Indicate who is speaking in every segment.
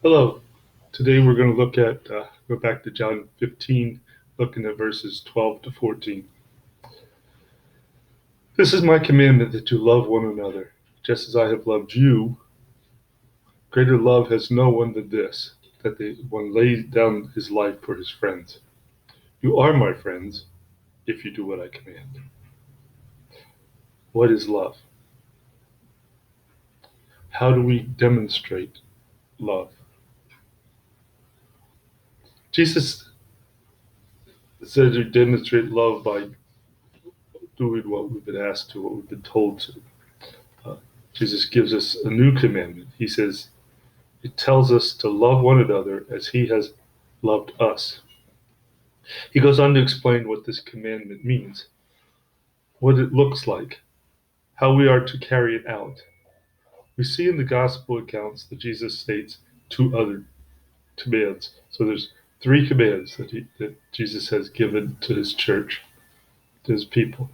Speaker 1: Hello. Today we're going to go back to John 15, looking at verses 12 to 14. This is my commandment that you love one another, just as I have loved you. Greater love has no one than this, that one lays down his life for his friends. You are my friends if you do what I command. What is love? How do we demonstrate love? Jesus said we demonstrate love by doing what we've been asked to, what we've been told to. Uh, Jesus gives us a new commandment. He says, it tells us to love one another as he has loved us. He goes on to explain what this commandment means, what it looks like, how we are to carry it out. We see in the gospel accounts that Jesus states two other commands. So there's three commands that Jesus has given to his church, to his people.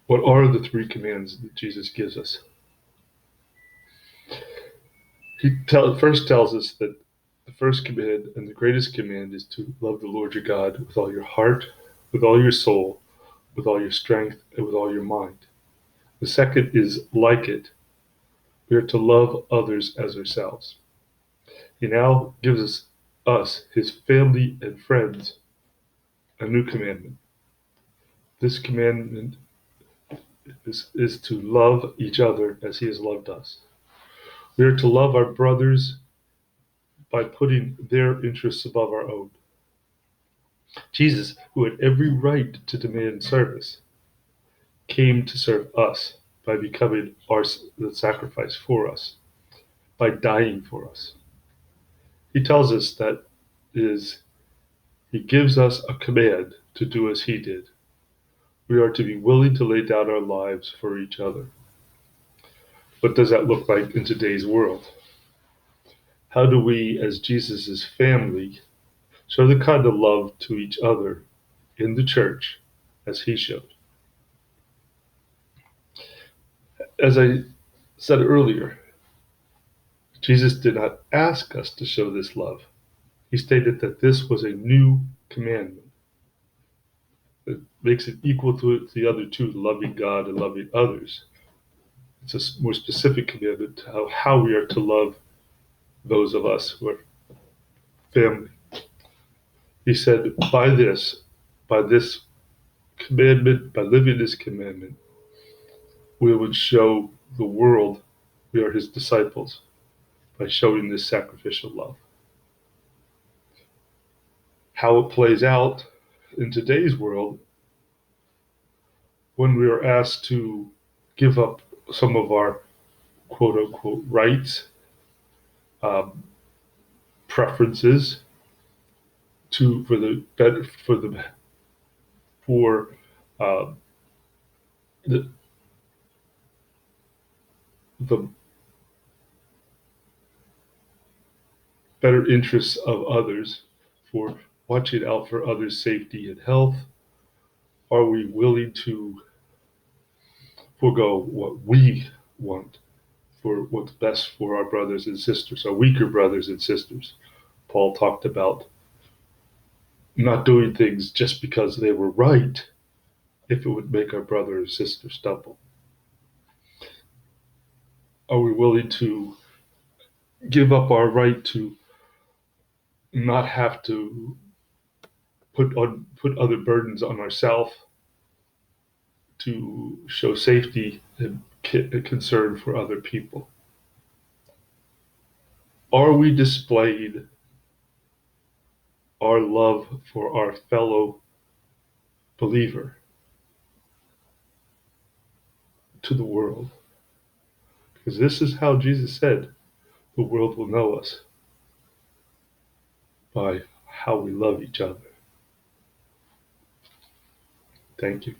Speaker 1: What are the three commands that Jesus gives us? He first tells us that the first command and the greatest command is to love the Lord your God with all your heart, with all your soul, with all your strength, and with all your mind. The second is like it. We are to love others as ourselves. He now gives us, his family and friends, a new commandment. This commandment is to love each other as he has loved us. We are to love our brothers by putting their interests above our own. Jesus, who had every right to demand service, came to serve us by becoming the sacrifice for us, by dying for us. He tells us that he gives us a command to do as he did. We are to be willing to lay down our lives for each other. What does that look like in today's world? How do we, as Jesus' family, show the kind of love to each other in the church as he showed? As I said earlier, Jesus did not ask us to show this love. He stated that this was a new commandment. It makes it equal to the other two, loving God and loving others. It's a more specific commandment to how we are to love those of us who are family. He said, by this commandment, by living this commandment, we would show the world we are his disciples by showing this sacrificial love. How it plays out in today's world when we are asked to give up some of our quote unquote rights, um, preferences for the better for uh, the the better interests of others, for watching out for others' safety and health. Are we willing to forego what we want for what's best for our brothers and sisters, our weaker brothers and sisters? Paul talked about not doing things just because they were right if it would make our brother or sister stumble. Are we willing to give up our right to not have to put other burdens on ourselves to show safety and concern for other people? Are we displaying our love for our fellow believer to the world? Because this is how Jesus said the world will know us, by how we love each other. Thank you.